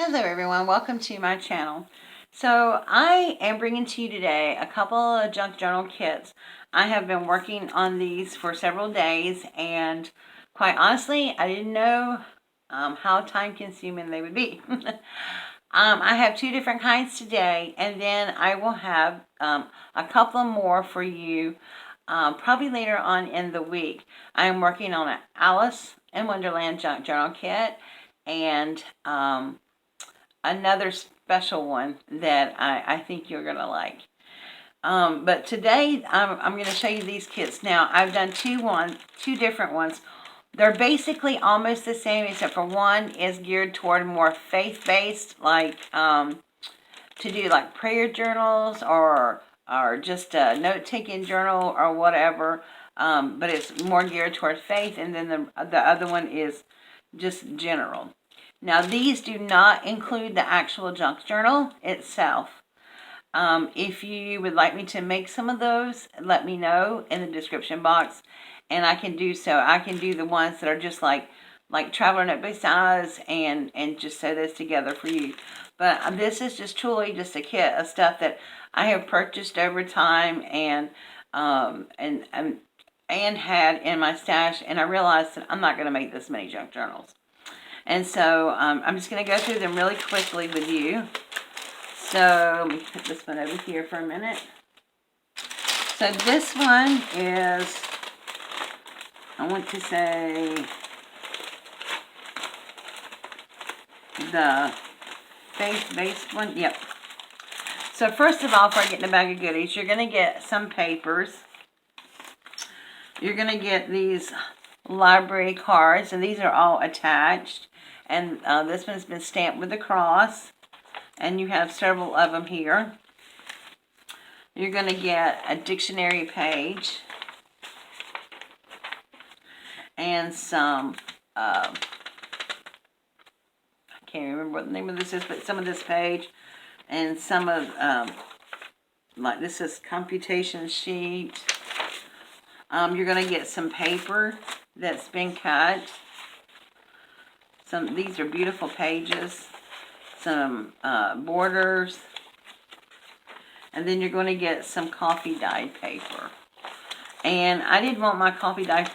Hello everyone, welcome to my channel. So I am bringing to you today a couple of junk journal kits. I have been working on these for several days, and quite honestly I didn't know how time consuming they would be. I have two different kinds today, and then I will have a couple more for you probably later on in the week. I'm working on an Alice in Wonderland junk journal kit, and another special one that I think you're going to like. But today I'm going to show you these kits. Now, I've done two different ones. They're basically almost the same, except for one is geared toward more faith-based, like to do like prayer journals or just a note-taking journal or whatever. But it's more geared toward faith, and then the other one is just general. Now, these do not include the actual junk journal itself. If you would like me to make some of those, let me know in the description box, and I can do so. I can do the ones that are just like traveler notebook size and just sew those together for you. But this is just truly just a kit of stuff that I have purchased over time and had in my stash, and I realized that I'm not going to make this many junk journals. And so I'm just going to go through them really quickly with you. So let me put this one over here for a minute. So this one is, I want to say, the faith-based one. Yep. So first of all, before I get in the bag of goodies, you're going to get some papers. You're going to get these library cards, and these are all attached. And this one's been stamped with a cross, and you have several of them here. You're going to get a dictionary page and some, I can't remember what the name of this is, but some of this page and some of, like this is computation sheet. You're going to get some paper that's been cut. These are beautiful pages, some borders, and then you're going to get some coffee dyed paper. And I didn't want my coffee dyed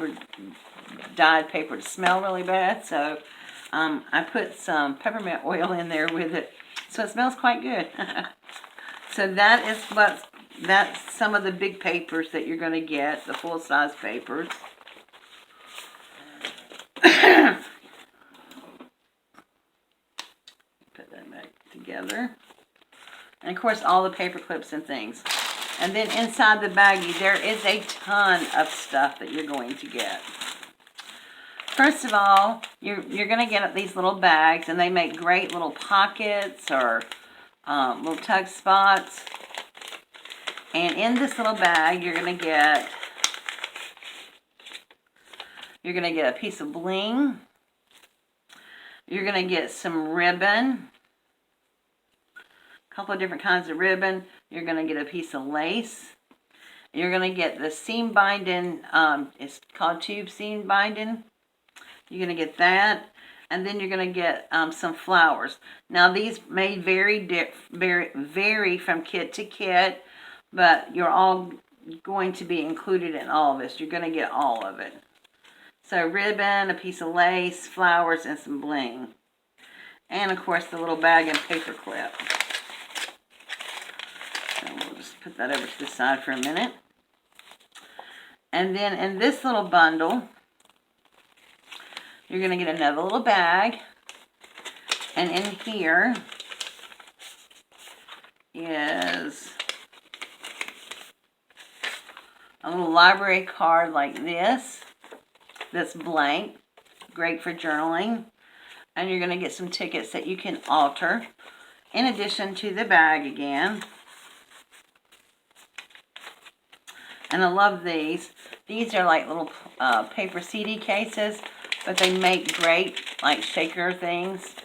paper to smell really bad, so I put some peppermint oil in there with it, so it smells quite good. So that's some of the big papers that you're going to get, the full-size papers. Put that back together. And of course, all the paper clips and things. And then inside the baggie, there is a ton of stuff that you're going to get. First of all, you're going to get these little bags, and they make great little pockets or little tug spots. And in this little bag, you're going to get a piece of bling. You're going to get some ribbon, a couple of different kinds of ribbon. You're going to get a piece of lace. You're going to get the seam binding, it's called tube seam binding. You're going to get that. And then you're going to get some flowers. Now, these may vary from kit to kit, but you're all going to be included in all of this. You're going to get all of it. So ribbon, a piece of lace, flowers, and some bling. And of course the little bag and paper clip. So we'll just put that over to the side for a minute. And then in this little bundle, you're going to get another little bag. And in here is a little library card like this. That's blank, great for journaling. And you're going to get some tickets that you can alter in addition to the bag again. And I love these. These are like little paper CD cases, but they make great like shaker things.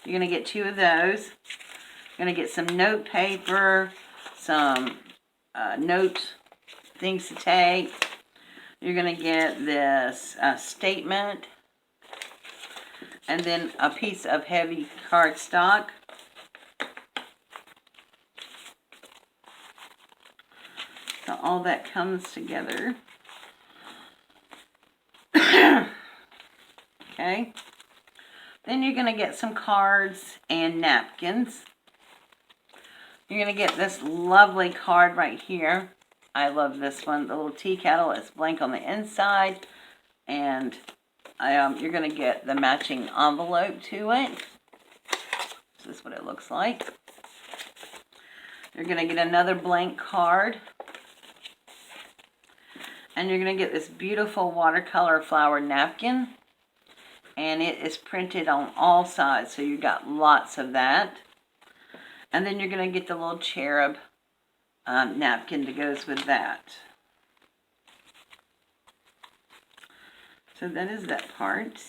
You're going to get two of those. You're going to get some note paper, some note things to take. You're going to get this statement. and then a piece of heavy cardstock. So all that comes together. Okay. Then you're going to get some cards and napkins. You're going to get this lovely card right here. I love this one. The little tea kettle is blank on the inside. And you're going to get the matching envelope to it. This is what it looks like. You're going to get another blank card. And you're going to get this beautiful watercolor flower napkin. And it is printed on all sides, so you got lots of that. And then you're going to get the little cherub napkin that goes with that. So that is that part.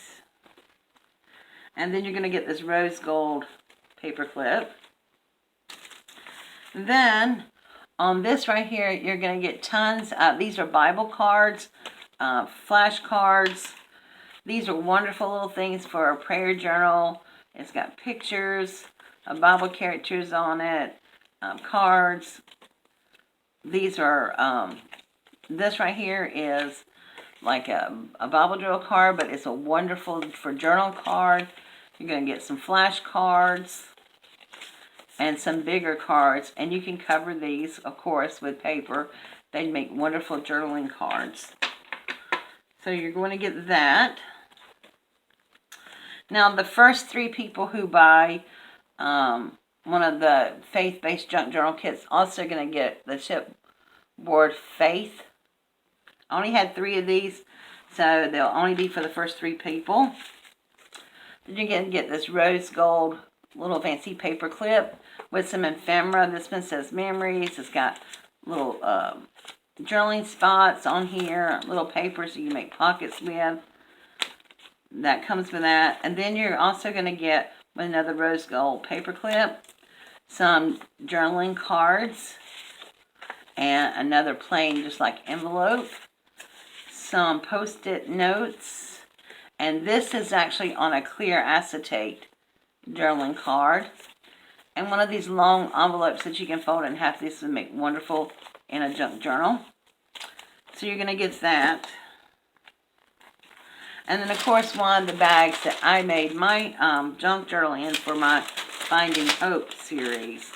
And then you're going to get this rose gold paper clip. Then on this right here, you're going to get tons. These are Bible cards, flash cards. These are wonderful little things for a prayer journal. It's got pictures, Bible characters on it, cards. These are, this right here is like a Bible journal card, but it's a wonderful for journal card. You're going to get some flash cards and some bigger cards, and you can cover these, of course, with paper. They make wonderful journaling cards. So you're going to get that. Now, the first 3 people who buy one of the faith-based junk journal kits also going to get the chipboard Faith. I only had 3 of these, so they'll only be for the first 3 people. Then you're going to get this rose gold little fancy paper clip with some ephemera. This one says memories. It's got little journaling spots on here, little papers so you can make pockets with. That comes with that. And then you're also going to get, with another rose gold paper clip, some journaling cards and another plain just like envelope, some post-it notes, and this is actually on a clear acetate journaling card, and one of these long envelopes that you can fold in half. This would make wonderful in a junk journal. So you're going to get that. And then, of course, one of the bags that I made my junk journal in for my Finding Hope series.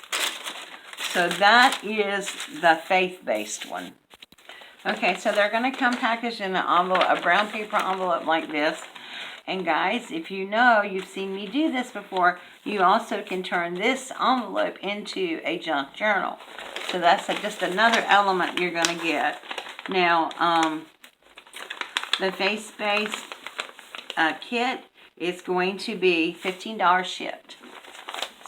So that is the faith-based one. Okay, so they're going to come packaged in an envelope, a brown paper envelope like this. And guys, if you know, you've seen me do this before, you also can turn this envelope into a junk journal. So that's just another element you're going to get. Now, the faith-based kit is going to be $15 shipped.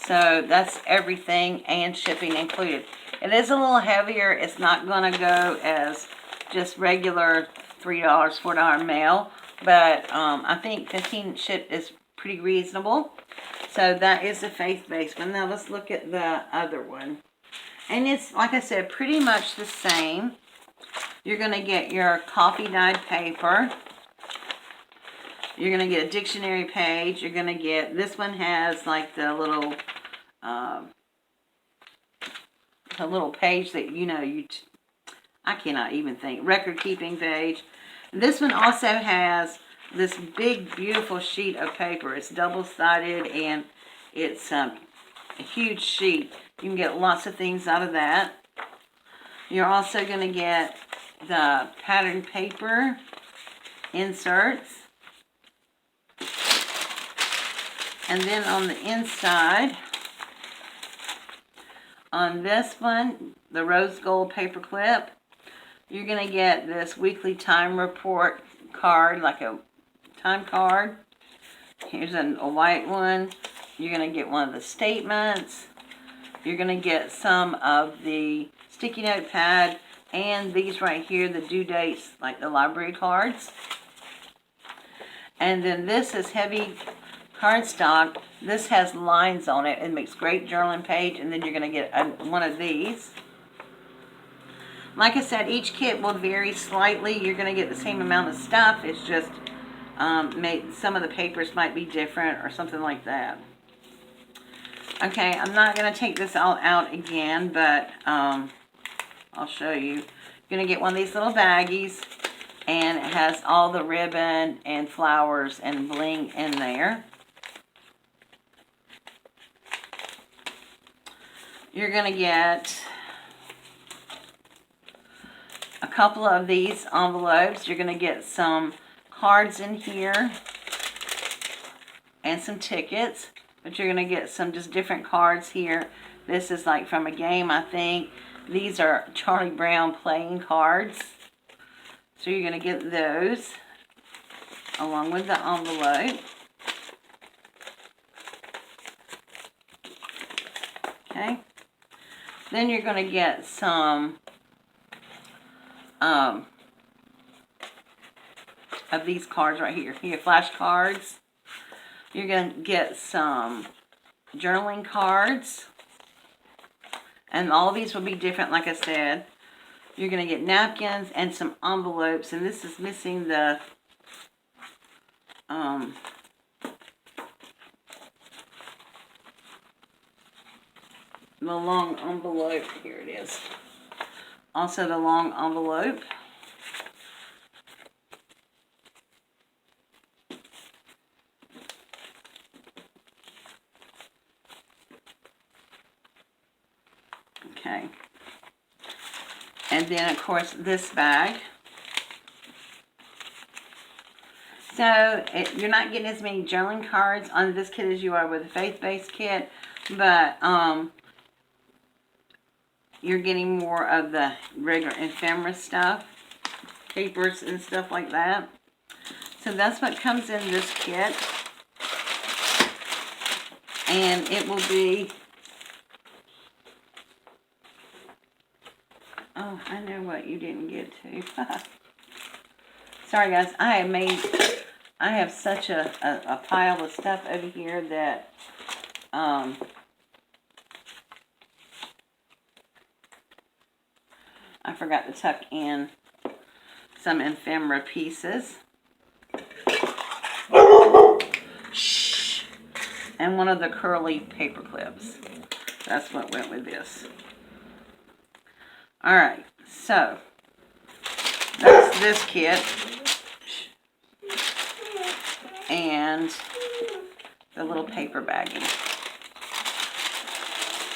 So that's everything and shipping included. It is a little heavier. It's not going to go as just regular $3, $4 mail. But I think 15 shipped is pretty reasonable. So that is the faith-based one. Now let's look at the other one. And it's, like I said, pretty much the same. You're going to get your coffee dyed paper. You're going to get a dictionary page. You're going to get, this one has like the little page that, you know, I cannot even think, record keeping page. This one also has this big, beautiful sheet of paper. It's double-sided and it's a huge sheet. You can get lots of things out of that. You're also going to get the pattern paper inserts. And then on the inside, on this one, the rose gold paper clip, you're going to get this weekly time report card, like a time card. Here's a white one. You're going to get one of the statements. You're going to get some of the sticky note pad and these right here, the due dates, like the library cards. And then this is heavy cardstock. This has lines on it. It makes great journaling page. And then you're going to get one of these. Like I said, each kit will vary slightly. You're going to get the same amount of stuff. It's just Some of the papers might be different or something like that. Okay, I'm not going to take this all out again, but I'll show you. You're going to get one of these little baggies, and it has all the ribbon and flowers and bling in there. You're going to get a couple of these envelopes. You're going to get some cards in here and some tickets, but you're going to get some just different cards here. This is like from a game, I think. These are Charlie Brown playing cards. So you're going to get those along with the envelope. Okay. Then you're going to get some of these cards right here. You get flash cards. You're going to get some journaling cards. And all these will be different, like I said. You're going to get napkins and some envelopes. And this is missing the long envelope. Here it is. Also the long envelope. Okay. And then, of course, this bag. So, you're not getting as many journaling cards on this kit as you are with the faith-based kit, but you're getting more of the regular ephemera stuff, papers and stuff like that. So, that's what comes in this kit. And it will be... Oh, I know what you didn't get to. Sorry, guys. I have such a pile of stuff over here that I forgot to tuck in some ephemera pieces. Shh. And one of the curly paper clips. That's what went with this. Alright, so that's this kit. And the little paper baggie.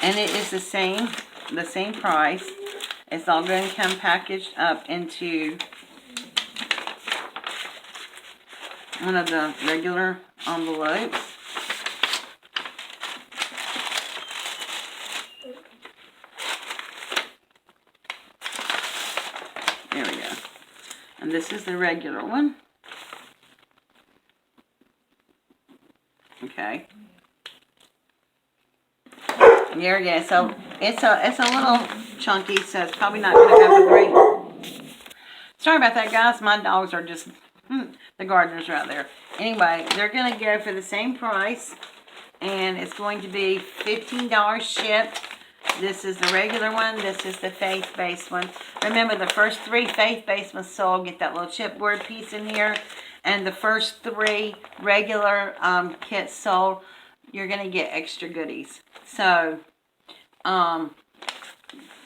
And it is the same price. It's all going to come packaged up into one of the regular envelopes. There we go. And this is the regular one. Okay. There we go. So it's a little chunky, so it's probably not going to have a great... Sorry about that, guys. My dogs are just... the gardeners are out there. Anyway, they're going to go for the same price. And it's going to be $15 shipped. This is the regular one. This is the faith-based one. Remember, the first 3 faith-based ones sold. Get that little chipboard piece in here. And the first 3 regular kits sold, you're going to get extra goodies. So,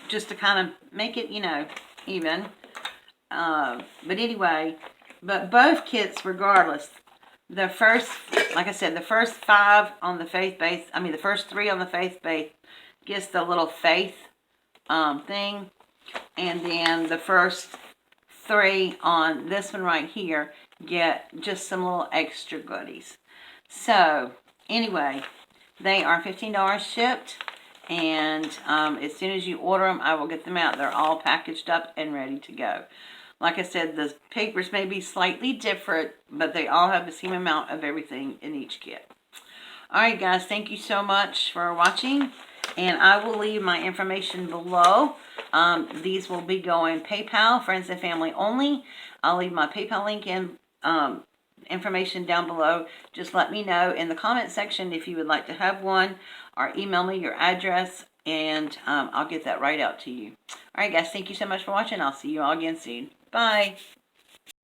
just to kind of make it, even. But anyway, but both kits, regardless, the first, like I said, the first 5 on the faith-based, the first 3 on the faith-based gets the little faith thing. And then the first 3 on this one right here get just some little extra goodies. So, anyway, they are $15 shipped. And as soon as you order them, I will get them out. They're all packaged up and ready to go. Like I said, the papers may be slightly different, but they all have the same amount of everything in each kit. Alright guys, thank you so much for watching. And I will leave my information below. These will be going PayPal, friends and family only. I'll leave my PayPal link in information down below. Just let me know in the comment section if you would like to have one, or email me your address, and I'll get that right out to you. Alright guys, thank you so much for watching. I'll see you all again soon. Bye.